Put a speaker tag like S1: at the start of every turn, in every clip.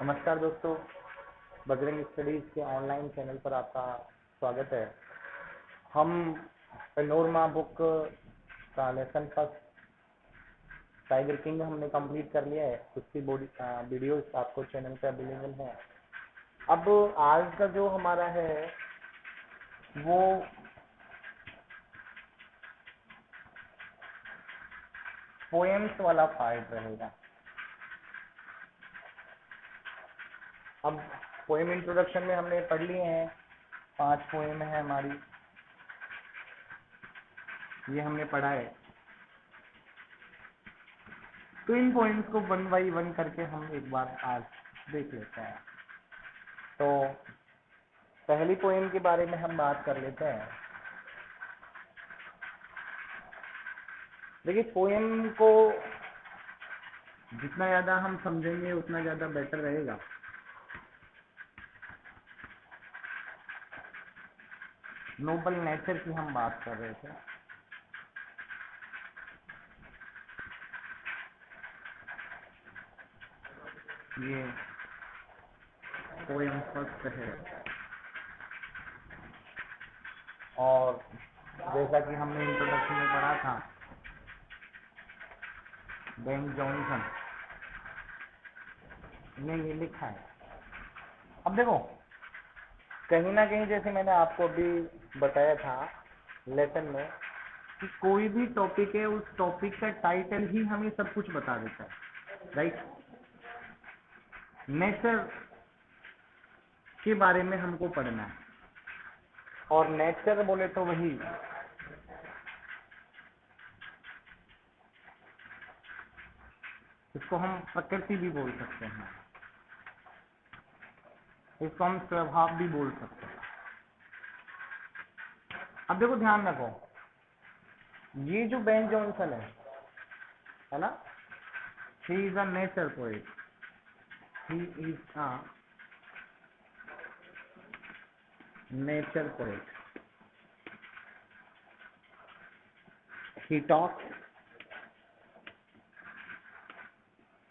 S1: नमस्कार दोस्तों, बजरंग स्टडीज के ऑनलाइन चैनल पर आपका स्वागत है। हम पेनोरमा बुक का लेसन फर्स्ट टाइगर किंग हमने कंप्लीट कर लिया है। उसकी वीडियोस आपको चैनल पे अवेलेबल है। अब आज का जो हमारा है वो पोएम्स वाला पार्ट रहेगा। अब पोएम इंट्रोडक्शन में हमने पढ़ लिए हैं, 5 पोएम है हमारी, ये हमने पढ़ा है। तो इन पोएम्स को 1 बाई 1 करके हम एक बार आज देख लेते हैं। तो पहली पोएम के बारे में हम बात कर लेते हैं। देखिए, पोएम को जितना ज़्यादा हम समझेंगे उतना ज़्यादा बेटर रहेगा। नोबल नेचर की हम बात कर रहे थे। ये पोएम फर्स्ट है और जैसा कि हमने इंट्रोडक्शन में पढ़ा था, बेन जॉनसन ने ये लिखा है। अब देखो, कहीं ना कहीं जैसे मैंने आपको अभी बताया था लेसन में कि कोई भी टॉपिक है, उस टॉपिक का टाइटल ही हमें सब कुछ बता देता है, राइट। नेचर के बारे में हमको पढ़ना है, और नेचर बोले तो वही इसको हम प्रकृति भी बोल सकते हैं, इसको हम स्वभाव भी बोल सकते हैं। अब देखो, ध्यान रखो, ये जो बेन जॉनसन है ना, he is a nature poet. He is a nature poet. He talks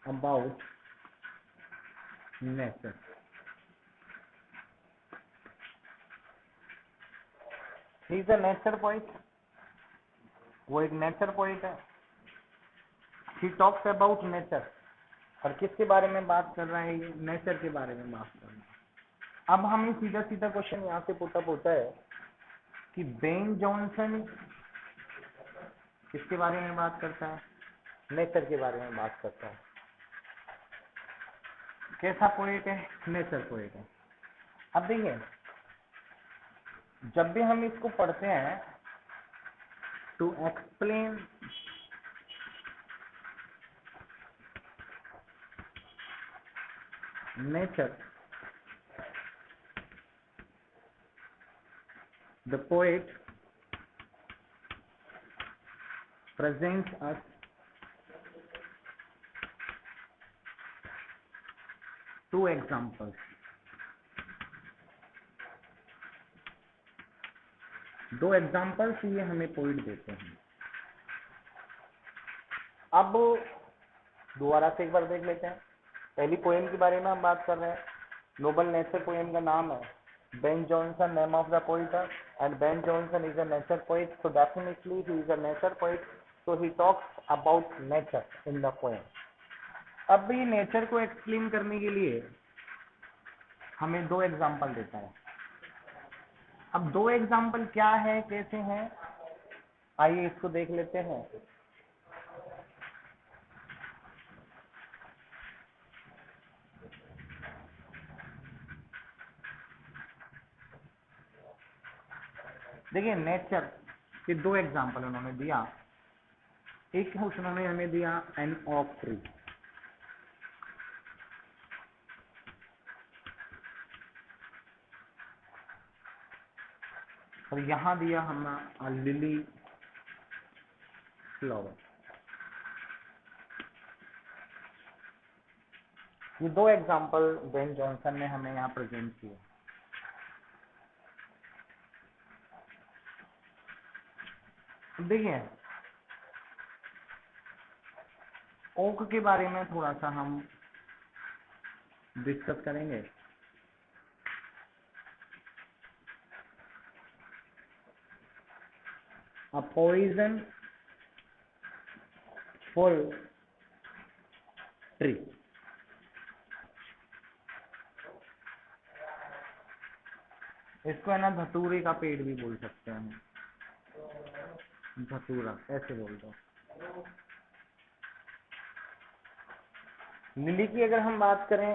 S1: about nature. He is a nature poet, वो एक नेचर पोएट है। ही टॉक्स अबाउट नेचर, और किसके बारे में बात कर रहा है? ये नेचर के बारे में बात कर रहा है। अब हमें सीधा सीधा क्वेश्चन यहाँ से पुटअप होता है कि बेन जॉनसन किसके बारे में बात करता है? नेचर के बारे में बात करता है। कैसा पोएट है? नेचर पोएट है। अब देखिए, जब भी हम इसको पढ़ते हैं to explain nature, the poet presents us two examples. दो एग्जाम्पल्स ये हमें पोइट देते हैं। अब दोबारा से एक बार देख लेते हैं। पहली पोएम के बारे में हम बात कर रहे हैं। नोबल नेचर पोएम का नाम है Ben Jonson, name of the poet, and Ben Jonson is a nature poet, so definitely he is a nature poet, so he talks about nature in the poem. अब ये nature को explain करने के लिए हमें दो एग्जाम्पल देता है। अब दो एग्जाम्पल क्या है, कैसे हैं, आइए इसको देख लेते हैं। देखिए, नेचर के दो एग्जाम्पल उन्होंने दिया। एक उन्होंने हमें दिया एन ऑफ ट्री, और यहां दिया हमें लिली फ्लावर। ये दो एग्जाम्पल बेन जॉनसन ने हमें यहाँ प्रेजेंट किए। देखिए, ओक के बारे में थोड़ा सा हम डिस्कस करेंगे। A poisonful tree. इसको है ना धतूरे का पेड़ भी बोल सकते हैं, धतूरा ऐसे बोल दो। लिली की अगर हम बात करें,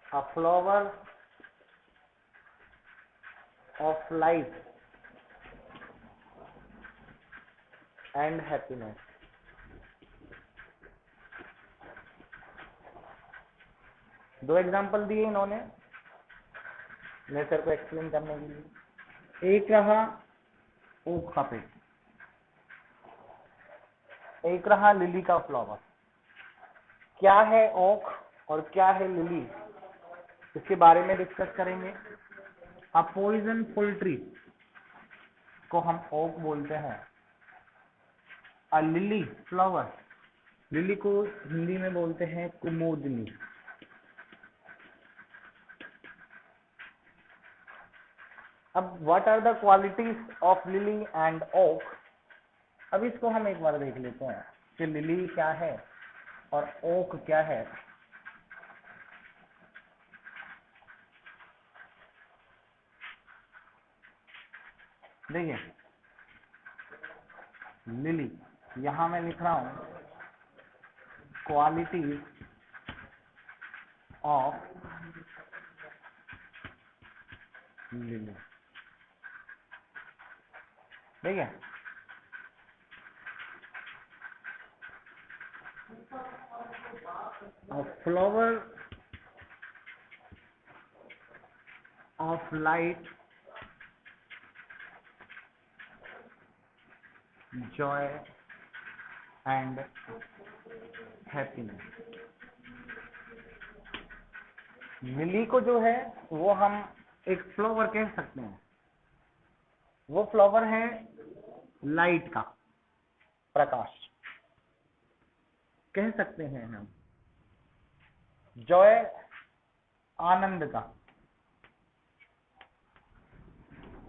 S1: अ flower of life and happiness. दो एग्जांपल दिए इन्होंने नेचर को एक्सप्लेन करने के लिए। एक रहा ओक का पेड़, एक रहा लिली का फ्लावर। क्या है ओक और क्या है लिली, इसके बारे में डिस्कस करेंगे। अ पॉइजन फुल ट्री को हम ओक बोलते हैं। अ लिली फ्लावर, लिली को हिंदी में बोलते हैं कुमुदनी। अब what are the qualities of lily and oak, अब इसको हम एक बार देख लेते हैं कि लिली क्या है और ओक क्या है। देखिए लिली, यहां मैं लिख रहा हूं क्वालिटीज ऑफ लिली। देखिए flower of light, Joy and happiness. Lily को जो है वो हम एक फ्लावर कह सकते हैं, वो फ्लावर है लाइट का, प्रकाश कह सकते हैं हम। जॉय आनंद का,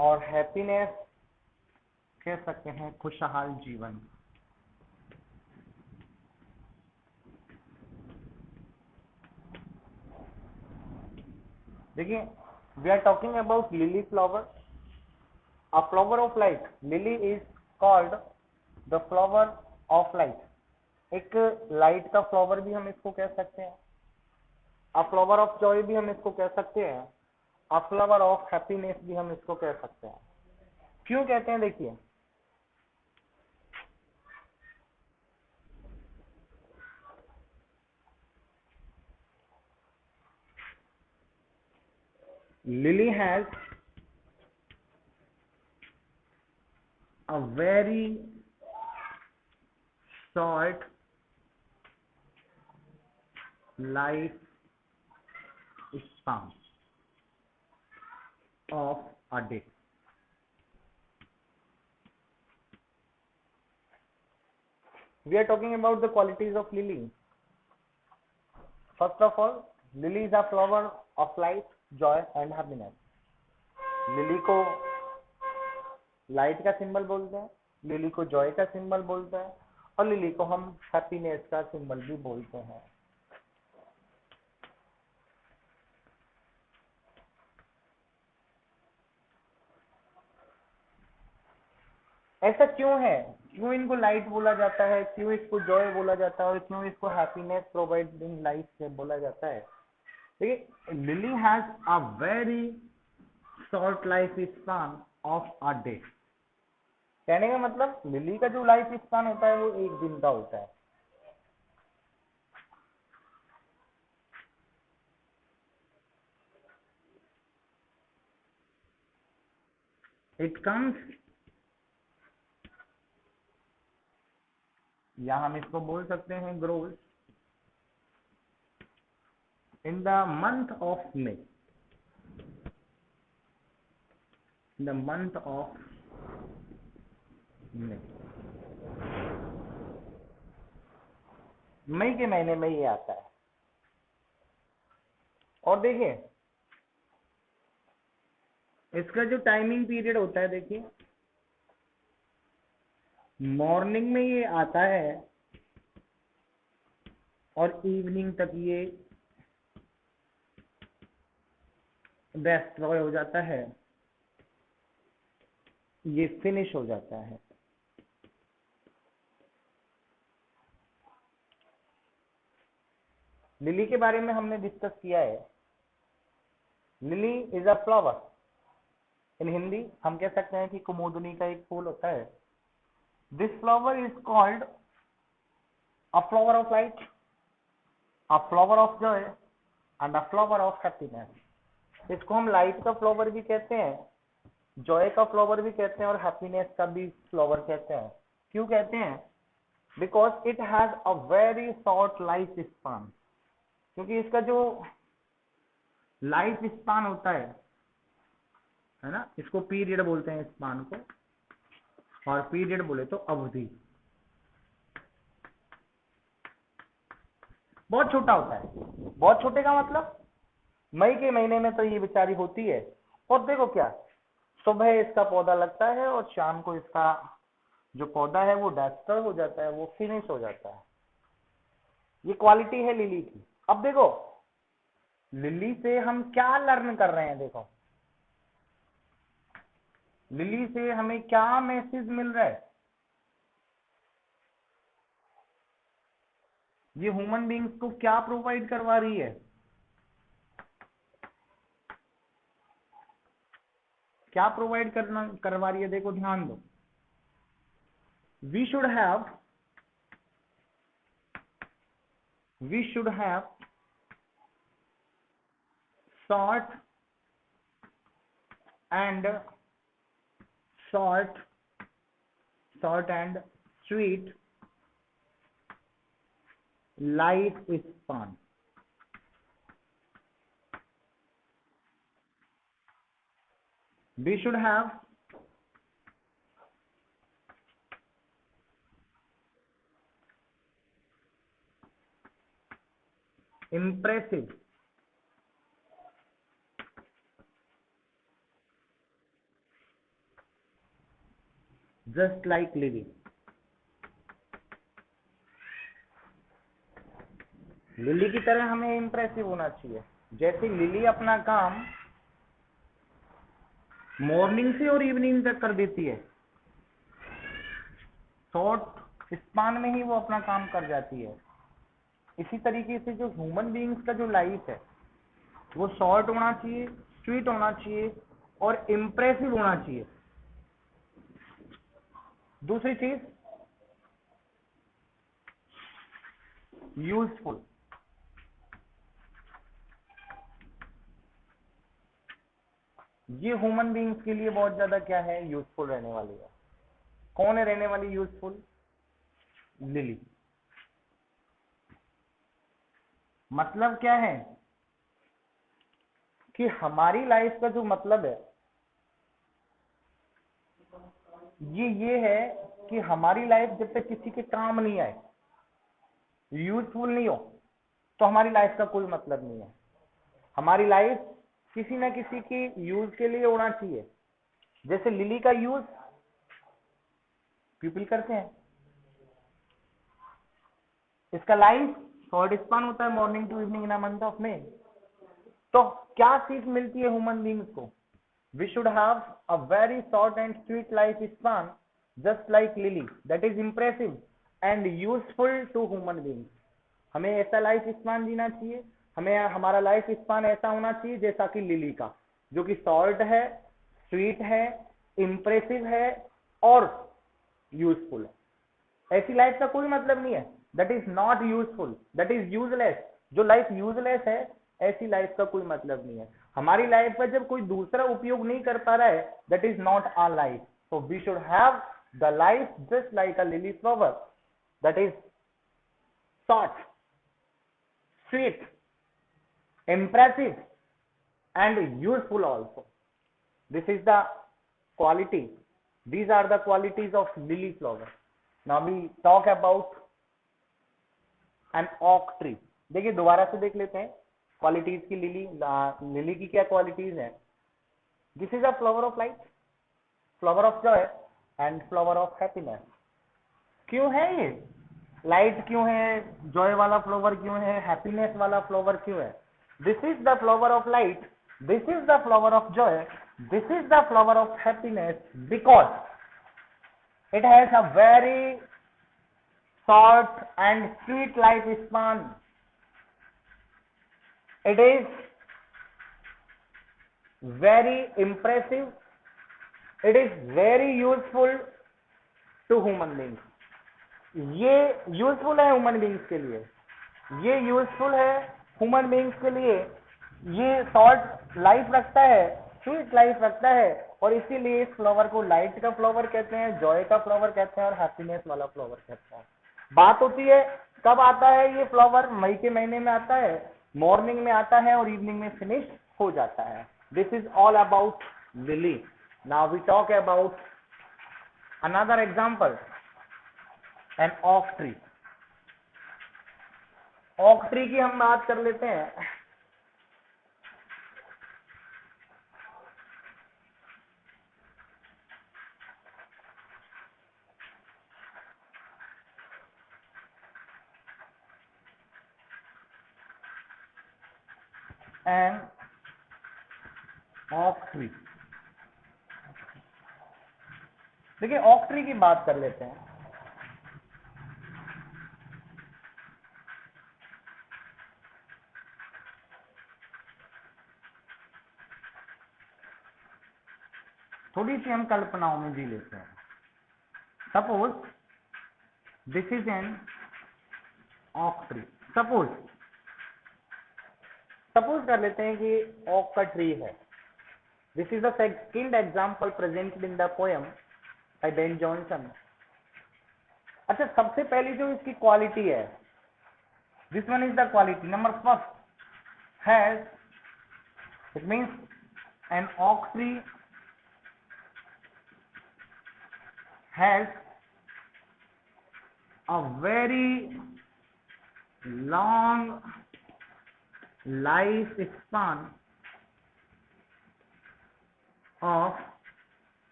S1: और हैप्पीनेस कह सकते हैं खुशहाल जीवन। देखिए we are talking about lily flower, a flower of light. Lily is called the flower of light. एक लाइट का फ्लावर भी हम इसको कह सकते हैं, अ फ्लावर ऑफ जॉय भी हम इसको कह सकते हैं, अ फ्लावर ऑफ हैप्पीनेस भी हम इसको कह सकते हैं। क्यों कहते हैं, देखिए lily has a very short life span of a day. We are talking about the qualities of lily. First of all, lily is a flower of life, joy and happiness. Lily को light का symbol बोलते हैं, lily को Joy का symbol बोलते हैं, और lily को हम हैप्पीनेस का सिंबल भी बोलते हैं। ऐसा क्यों है, क्यों इनको लाइट बोला जाता है, क्यों इसको जॉय बोला जाता है, और क्यों इसको हैप्पीनेस प्रोवाइडिंग लाइफ से बोला जाता है। देखिए lily has a very short life span of a day. कहने का मतलब लिली का जो लाइफ स्पान होता है वो एक दिन का होता है। इट कम्स, या हम इसको बोल सकते हैं grows in the month of May, in the month of May. मई के महीने में ये आता है। और देखिए इसका जो टाइमिंग पीरियड होता है, देखिए मॉर्निंग में ये आता है और इवनिंग तक ये डिस्ट्रॉय हो जाता है, ये फिनिश हो जाता है। लिली के बारे में हमने डिस्कस किया है। Lily is a flower. In Hindi हम कह सकते हैं कि कुमुदनी का एक फूल होता है। This flower is called a flower of light, a flower of Joy and a flower of happiness. इसको हम लाइट का फ्लावर भी कहते हैं, जॉय का फ्लावर भी कहते हैं और हैप्पीनेस का भी फ्लावर कहते हैं। क्यों कहते हैं? Because it has a very short life span. क्योंकि इसका जो लाइफ स्पान होता है ना, इसको पीरियड बोलते हैं स्पान को, और पीरियड बोले तो अवधि, बहुत छोटा होता है। बहुत छोटे का मतलब मई के महीने में तो ये बेचारी होती है, और देखो क्या, सुबह इसका पौधा लगता है और शाम को इसका जो पौधा है वो डेस्टर हो जाता है, वो फिनिश हो जाता है। ये क्वालिटी है लिली की। अब देखो लिली से हम क्या लर्न कर रहे हैं, देखो लिली से हमें क्या मैसेज मिल रहा है। ये ह्यूमन बींग्स को क्या प्रोवाइड करवा रही है, क्या प्रोवाइड करवा रही है, देखो ध्यान दो। We should have short and short and sweet life span. We should have impressive just like lily. Lily की तरह हमें इम्प्रेसिव होना चाहिए। जैसे लिली अपना काम मॉर्निंग से और इवनिंग तक कर देती है, शॉर्ट स्पान में ही वो अपना काम कर जाती है। इसी तरीके से जो ह्यूमन बीइंग्स का जो लाइफ है वो शॉर्ट होना चाहिए, स्वीट होना चाहिए और इम्प्रेसिव होना चाहिए। दूसरी चीज यूजफुल। ये ह्यूमन बीइंग्स के लिए बहुत ज्यादा क्या है, यूजफुल रहने वाली है। कौन है रहने वाली यूजफुल? लिली। मतलब क्या है कि हमारी लाइफ का जो मतलब है ये है कि हमारी लाइफ जब तक किसी के काम नहीं आए, यूजफुल नहीं हो, तो हमारी लाइफ का कोई मतलब नहीं है। हमारी लाइफ किसी ना किसी की यूज के लिए होना चाहिए। जैसे लिली का यूज पीपल करते हैं, इसका लाइफ शॉर्ट स्पान होता है, morning to evening in a month of May. तो क्या सीख मिलती है ह्यूमन बींग्स को? We should have a very short and sweet life span just like lily, that is impressive and useful to human beings. हमें ऐसा life span जीना चाहिए, हमें हमारा लाइफ स्पान ऐसा होना चाहिए जैसा कि लिली का, जो कि शॉर्ट है, स्वीट है, इंप्रेसिव है और यूजफुल है। ऐसी लाइफ का कोई मतलब नहीं है, that is not useful, that is useless. जो लाइफ यूजलेस है ऐसी लाइफ का कोई मतलब नहीं है। हमारी लाइफ का जब कोई दूसरा उपयोग नहीं कर पा रहा है, that is not our life. So we should have the life just like a lily flower, that is short, sweet, impressive and useful also. This is the quality. These are the qualities of lily flower. Now we talk about an oak tree. देखिए दोबारा से देख लेते हैं qualities की। Lily की क्या qualities है? This is a flower of light, flower of Joy and flower of happiness. क्यों है ये? लाइट क्यों है? जॉय वाला फ्लावर क्यों है? हैप्पीनेस वाला फ्लावर क्यों है? This is the flower of light, this is the flower of Joy, this is the flower of happiness because it has a very short and sweet life span. It is very impressive. It is very useful to human beings. ये useful है human beings के लिए, ये useful है human beings के लिए। ये short life रखता है, स्वीट लाइफ रखता है, और इसीलिए इस फ्लावर को लाइट का फ्लावर कहते हैं, जॉय का फ्लावर कहते हैं और हैप्पीनेस वाला फ्लावर कहते हैं। बात होती है कब आता है ये फ्लावर? मई के महीने में आता है, मॉर्निंग में आता है और इवनिंग में फिनिश हो जाता है। This is all about lily. Now we talk about another example, an oak tree. Oak tree की हम बात कर लेते हैं। एन ऑक ट्री, देखिए ऑक ट्री की बात कर लेते हैं। थोड़ी सी हम कल्पनाओं में जी लेते हैं। Suppose this is an oak tree. Suppose कर लेते हैं कि ऑक का ट्री है। This is the second example presented in the poem by Ben Jonson. अच्छा, सबसे पहली जो इसकी क्वालिटी है, this one is the quality number first has, it means an oak tree has a very long life span of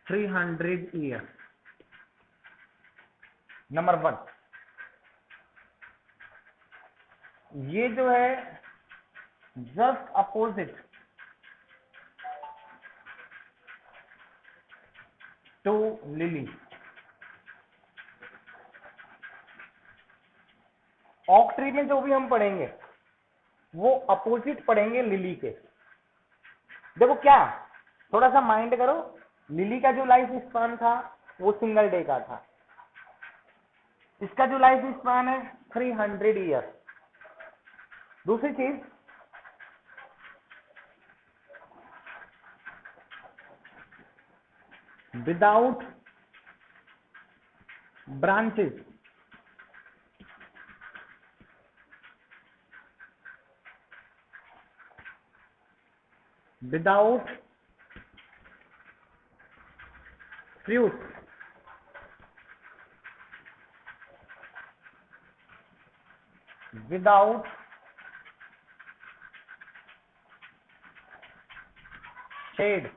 S1: 300 years. Number one, ये जो है just opposite to lily. ऑक ट्री में जो भी हम पढ़ेंगे वो अपोजिट पढ़ेंगे लिली के। देखो क्या, थोड़ा सा माइंड करो, लिली का जो लाइफ स्पान था वो सिंगल डे का था, इसका जो लाइफ स्पान है 300 ईयर। दूसरी चीज, without branches, without fruit, without shade,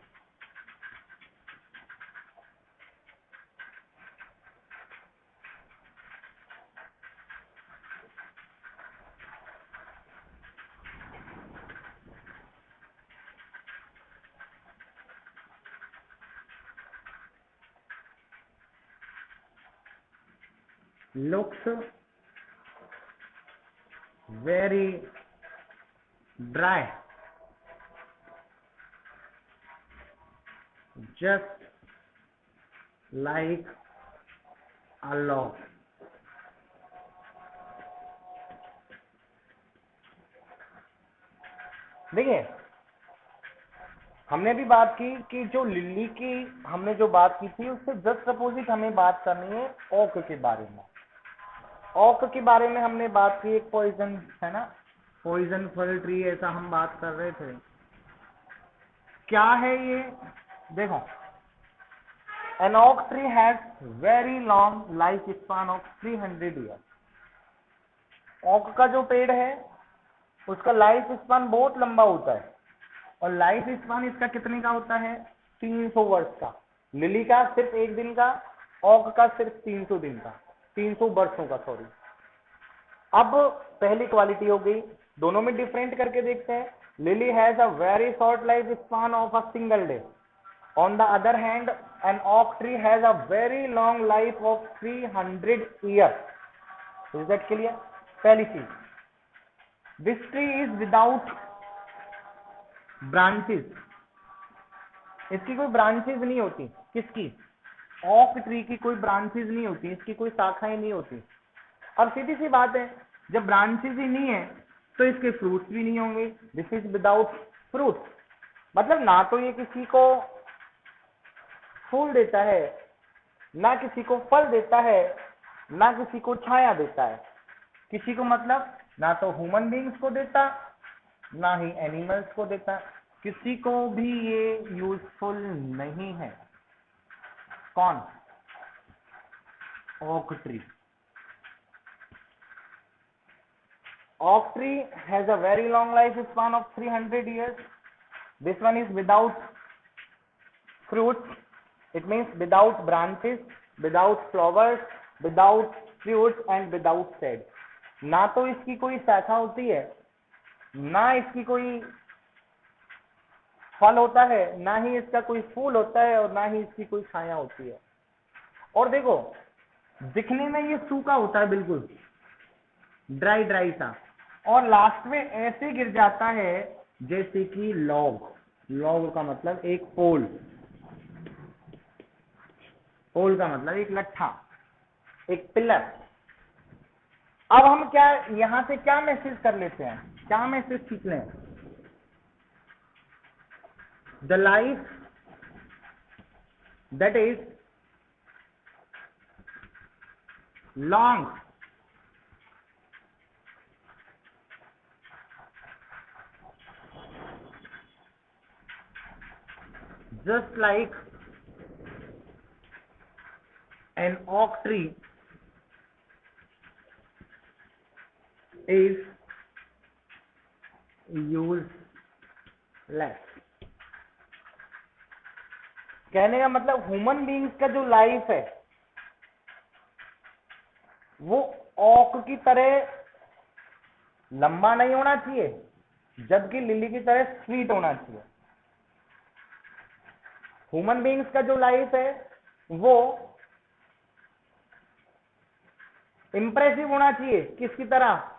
S1: looks very dry, just like a log. देखिए हमने भी बात की कि जो लिली की हमने जो बात की थी उससे जस्ट अपोजिट हमें बात करनी है ओक के बारे में। ओक के बारे में हमने बात की, एक पॉइजन है ना, पॉइजन फल ट्री, ऐसा हम बात कर रहे थे। क्या है ये? देखो, an oak tree has very long life span of 300 year. Oak का जो पेड़ है उसका लाइफ स्पान बहुत लंबा होता है, और लाइफ स्पान इसका कितने का होता है? 300 वर्ष का। लिली का सिर्फ 1 दिन का, ओक का सिर्फ 300 दिन का, 300 वर्षों का, सॉरी। अब पहली क्वालिटी हो गई, दोनों में डिफरेंट करके देखते हैं। Lily has a very short life span of a single day. On the other hand, an oak tree has a very long life of 300 years. Is that clear? पहली चीज, this tree is without branches. इसकी कोई branches नहीं होती। किसकी? Oak tree की कोई branches नहीं होती, इसकी कोई शाखाएं नहीं होती। अब सीधी सी बात है, जब ब्रांचेस ही नहीं है तो इसके फ्रूट्स भी नहीं होंगे। दिस इज विदाउट फ्रूट, मतलब ना तो ये किसी को फूल देता है, ना किसी को फल देता है, ना किसी को छाया देता है। किसी को मतलब ना तो ह्यूमन बींग्स को देता, ना ही एनिमल्स को देता, किसी को भी ये यूजफुल नहीं है। कौन? Oak tree. Okay tree has a very long life span of 300 years. This one is without fruits. It means without branches, without flowers, without fruits and without seed. ना तो इसकी कोई शाखा होती है, ना इसकी कोई फल होता है, ना ही इसका कोई फूल होता है, और ना ही इसकी कोई छाया होती है। और देखो, दिखने में ये सूखा होता है, बिल्कुल ड्राई ड्राई सा, और लास्ट में ऐसे गिर जाता है जैसे कि लॉग। लॉग का मतलब एक पोल, पोल का मतलब एक लट्ठा, एक पिलर। अब हम क्या यहां से क्या मैसेज कर लेते हैं, क्या मैसेज सीख लें? The life that is long just like an oak tree is useless. कहने का मतलब ह्यूमन बीइंग्स का जो लाइफ है वो ओक की तरह लंबा नहीं होना चाहिए, जबकि लिली की तरह स्वीट होना चाहिए। ह्यूमन बीइंग्स का जो लाइफ है वो इंप्रेसिव होना चाहिए, किसकी तरह?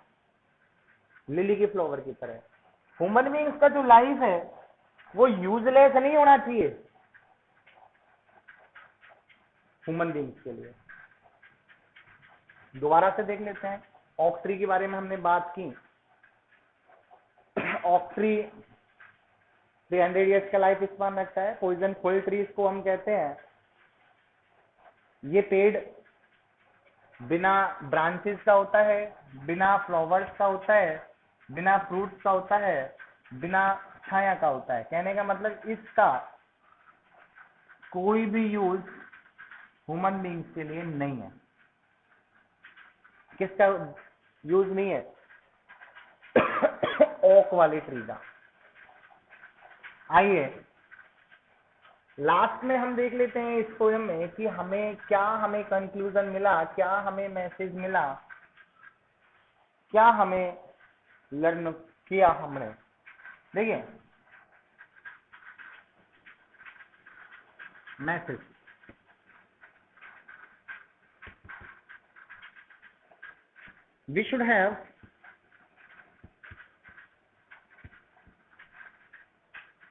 S1: लिली के फ्लावर की तरह। ह्यूमन बीइंग्स का जो लाइफ है वो यूजलेस नहीं होना चाहिए ह्यूमन बीइंग्स के लिए। दोबारा से देख लेते हैं, ओक ट्री के बारे में हमने बात की। ओक ट्री 300 ईयर्स का लाइफ स्पान रखता है। पॉइजन फुल ट्रीज को हम कहते हैं, ये पेड़ बिना ब्रांचेस का होता है, बिना फ्लावर्स का होता है, बिना फ्रूट्स का होता है, बिना छाया का होता है। कहने का मतलब इसका कोई भी यूज ह्यूमन बीइंग्स के लिए नहीं है। किसका यूज नहीं है? ओक वाली ट्री का। आइए लास्ट में हम देख लेते हैं इस पोएम में कि हमें कंक्लूजन मिला, क्या हमें मैसेज मिला, क्या हमें लर्न किया हमने। देखिए message, we should have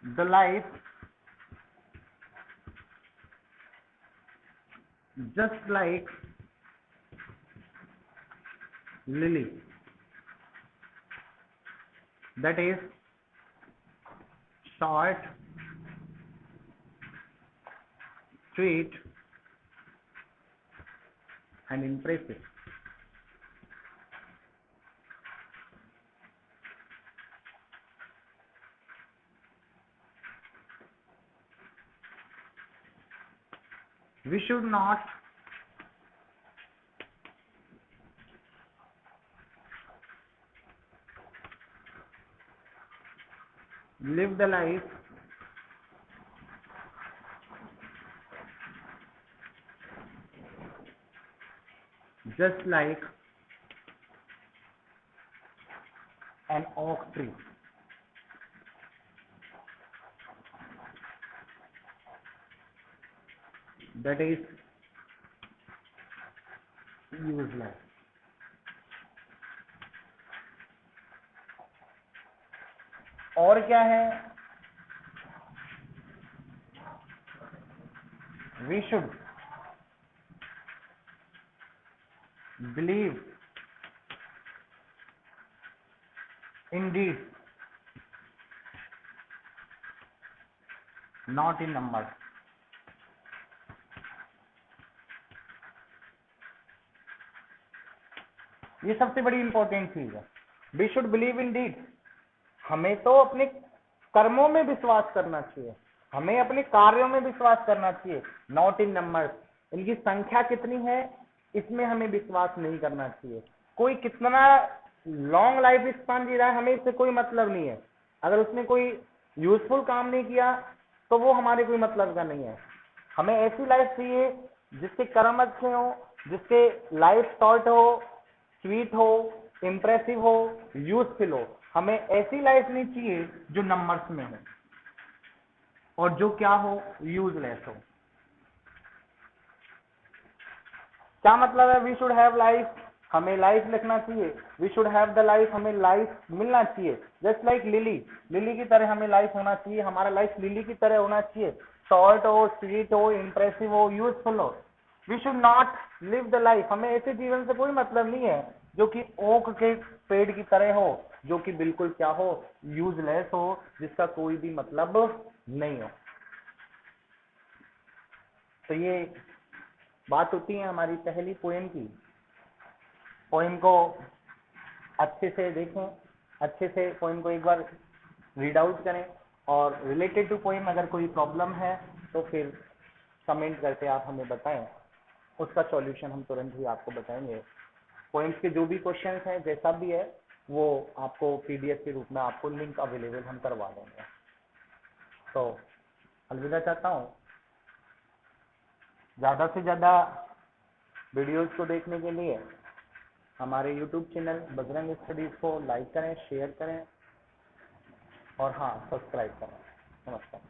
S1: the life just like lily, that is short, sweet and impressive. We should not live the life just like an oak tree. That is useless. और क्या है? We should believe in deeds, not in numbers. ये सबसे बड़ी important चीज है. We should believe in deeds. हमें तो अपने कर्मों में विश्वास करना चाहिए, हमें अपने कार्यों में विश्वास करना चाहिए, नॉट इन नंबर्स. इनकी संख्या कितनी है इसमें हमें विश्वास नहीं करना चाहिए. कोई कितना लॉन्ग लाइफ स्पान जी रहा है हमें इससे कोई मतलब नहीं है. अगर उसने कोई यूजफुल काम नहीं किया तो वो हमारे कोई मतलब का नहीं है. हमें ऐसी लाइफ चाहिए जिसके कर्म अच्छे हो, जिसके लाइफ शॉर्ट हो, स्वीट हो, इंप्रेसिव हो, यूजफुल हो. हमें ऐसी लाइफ नहीं चाहिए जो नंबर्स में हो और जो क्या हो, यूजलेस हो. क्या मतलब है वी शुड हैव लाइफ? हमें लाइफ लिखना चाहिए. We should have the life, हमें लाइफ मिलना चाहिए. जस्ट लाइक लिली, लिली की तरह हमें लाइफ होना चाहिए. हमारा लाइफ लिली की तरह होना चाहिए, शॉर्ट हो, स्वीट हो, इंप्रेसिव हो, यूजफुल हो. We should not live the life. हमें ऐसे जीवन से कोई मतलब नहीं है जो कि ओक के पेड़ की तरह हो, जो कि बिल्कुल क्या हो, यूजलेस हो, जिसका कोई भी मतलब नहीं हो. तो ये बात होती है हमारी पहली पोएम की. पोएम को अच्छे से देखें, अच्छे से पोएम को एक बार रीड आउट करें और रिलेटेड टू पोएम अगर कोई प्रॉब्लम है तो फिर कमेंट करके आप हमें बताएं. उसका सॉल्यूशन हम तुरंत ही आपको बताएंगे. पोएम्स के जो भी क्वेश्चंस हैं जैसा भी है वो आपको पीडीएफ के रूप में आपको लिंक अवेलेबल हम करवा देंगे. तो अलविदा चाहता हूँ. ज़्यादा से ज़्यादा वीडियोस को देखने के लिए हमारे यूट्यूब चैनल बजरंग स्टडीज को लाइक करें, शेयर करें और हाँ, सब्सक्राइब करें. नमस्कार.